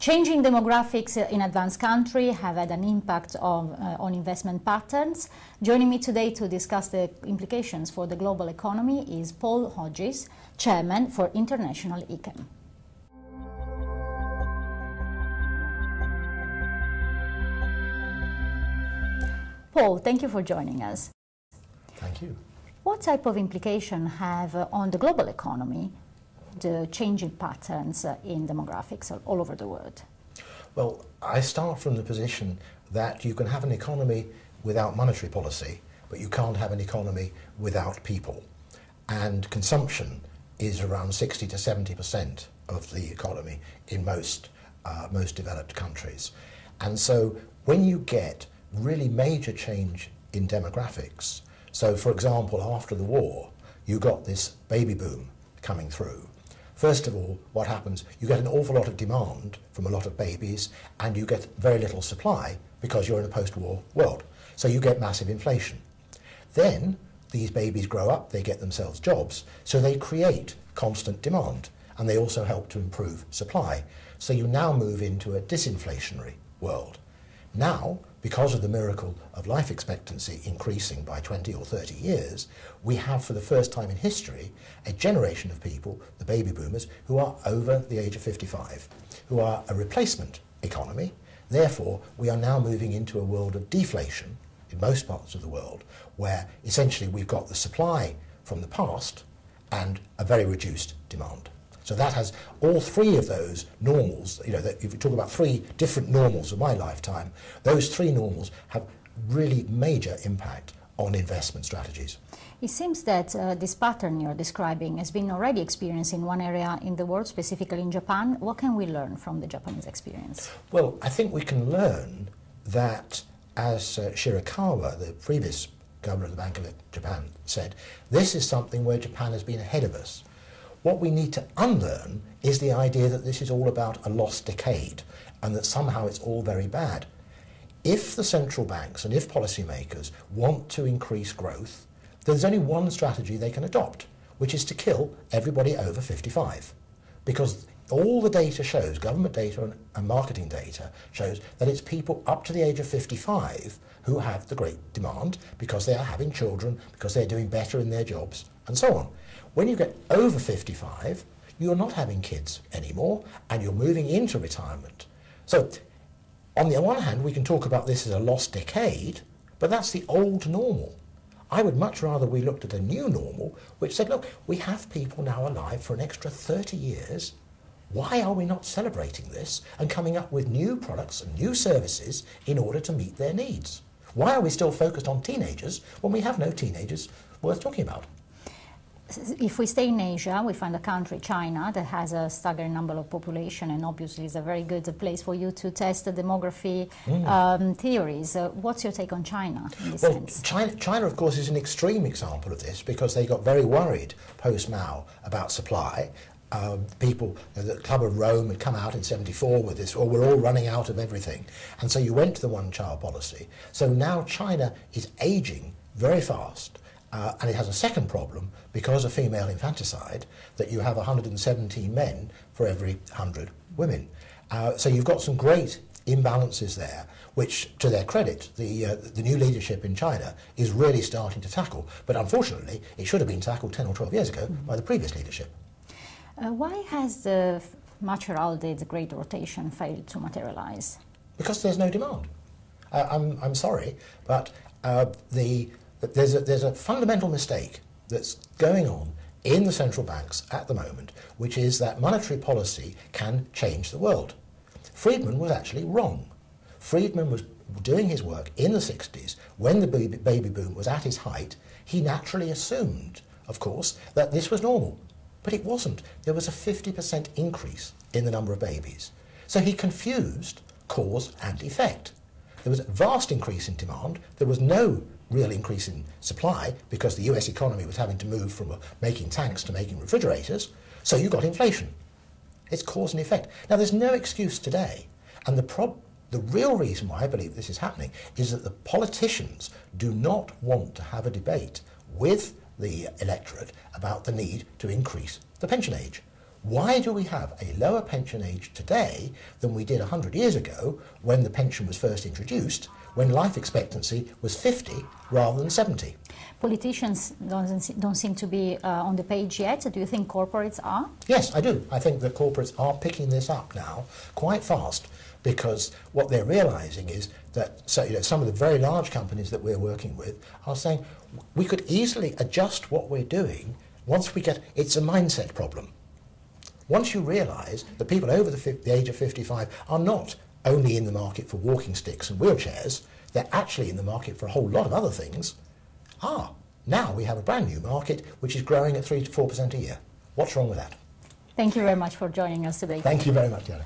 Changing demographics in advanced countries have had an impact on investment patterns. Joining me today to discuss the implications for the global economy is Paul Hodges, Chairman for International Econ. Paul, thank you for joining us. Thank you. What type of implication have on the global economy the changing patterns in demographics all over the world? Well, I start from the position that you can have an economy without monetary policy, but you can't have an economy without people. And consumption is around 60 to 70% of the economy in most developed countries. And so when you get really major change in demographics, so for example, after the war, you got this baby boom coming through. First of all, what happens, you get an awful lot of demand from a lot of babies and you get very little supply because you're in a post-war world. So you get massive inflation. Then these babies grow up, they get themselves jobs, so they create constant demand and they also help to improve supply. So you now move into a disinflationary world. Now, because of the miracle of life expectancy increasing by 20 or 30 years, we have for the first time in history a generation of people, the baby boomers, who are over the age of 55, who are a replacement economy. Therefore, we are now moving into a world of deflation in most parts of the world, where essentially we've got the supply from the past and a very reduced demand. So that has all three of those normals, that if you talk about three different normals of my lifetime, those three normals have really major impact on investment strategies. It seems that this pattern you're describing has been already experienced in one area in the world, specifically in Japan. What can we learn from the Japanese experience? Well, I think we can learn that, as Shirakawa, the previous governor of the Bank of Japan, said, this is something where Japan has been ahead of us. What we need to unlearn is the idea that this is all about a lost decade and that somehow it's all very bad. If the central banks and if policymakers want to increase growth, there's only one strategy they can adopt, which is to kill everybody over 55. Because all the data shows, government data and marketing data, shows that it's people up to the age of 55 who have the great demand because they are having children, because they're doing better in their jobs, and so on. When you get over 55, you're not having kids anymore, and you're moving into retirement. So, on the one hand, we can talk about this as a lost decade, but that's the old normal. I would much rather we looked at a new normal, which said, look, we have people now alive for an extra 30 years. Why are we not celebrating this and coming up with new products and new services in order to meet their needs? Why are we still focused on teenagers when we have no teenagers worth talking about? If we stay in Asia, we find a country, China, that has a staggering number of population and obviously is a very good place for you to test the demography theories. What's your take on China in this sense? China, of course, is an extreme example of this because they got very worried post-Mao about supply. People, the Club of Rome had come out in '74 with this, or we're all running out of everything. And so you went to the one-child policy. So now China is aging very fast. And it has a second problem because of female infanticide, that you have 117 men for every 100 women. So you've got some great imbalances there, which, to their credit, the new leadership in China is really starting to tackle. But unfortunately, it should have been tackled 10 or 12 years ago by the previous leadership. Why has the much heralded Great Rotation failed to materialize? Because there's no demand. I'm sorry, but there's a fundamental mistake that's going on in the central banks at the moment, which is that monetary policy can change the world. Friedman was actually wrong. Friedman was doing his work in the 60s when the baby boom was at its height. He naturally assumed, of course, that this was normal. But it wasn't. There was a 50% increase in the number of babies. So he confused cause and effect. There was a vast increase in demand. There was no real increase in supply because the US economy was having to move from making tanks to making refrigerators. So you got inflation. It's cause and effect. Now, there's no excuse today. And the real reason why I believe this is happening is that the politicians do not want to have a debate with the electorate about the need to increase the pension age. Why do we have a lower pension age today than we did 100 years ago when the pension was first introduced, when life expectancy was 50 rather than 70? Politicians don't seem to be on the page yet. Do you think corporates are? Yes, I do. I think that corporates are picking this up now quite fast, because what they're realising is that some of the very large companies that we're working with are saying we could easily adjust what we're doing once we get... It's a mindset problem. Once you realise that people over the age of 55 are not only in the market for walking sticks and wheelchairs, they're actually in the market for a whole lot of other things. Now we have a brand new market which is growing at 3 to 4% a year. What's wrong with that? Thank you very much for joining us today. Thank you very much, Giada.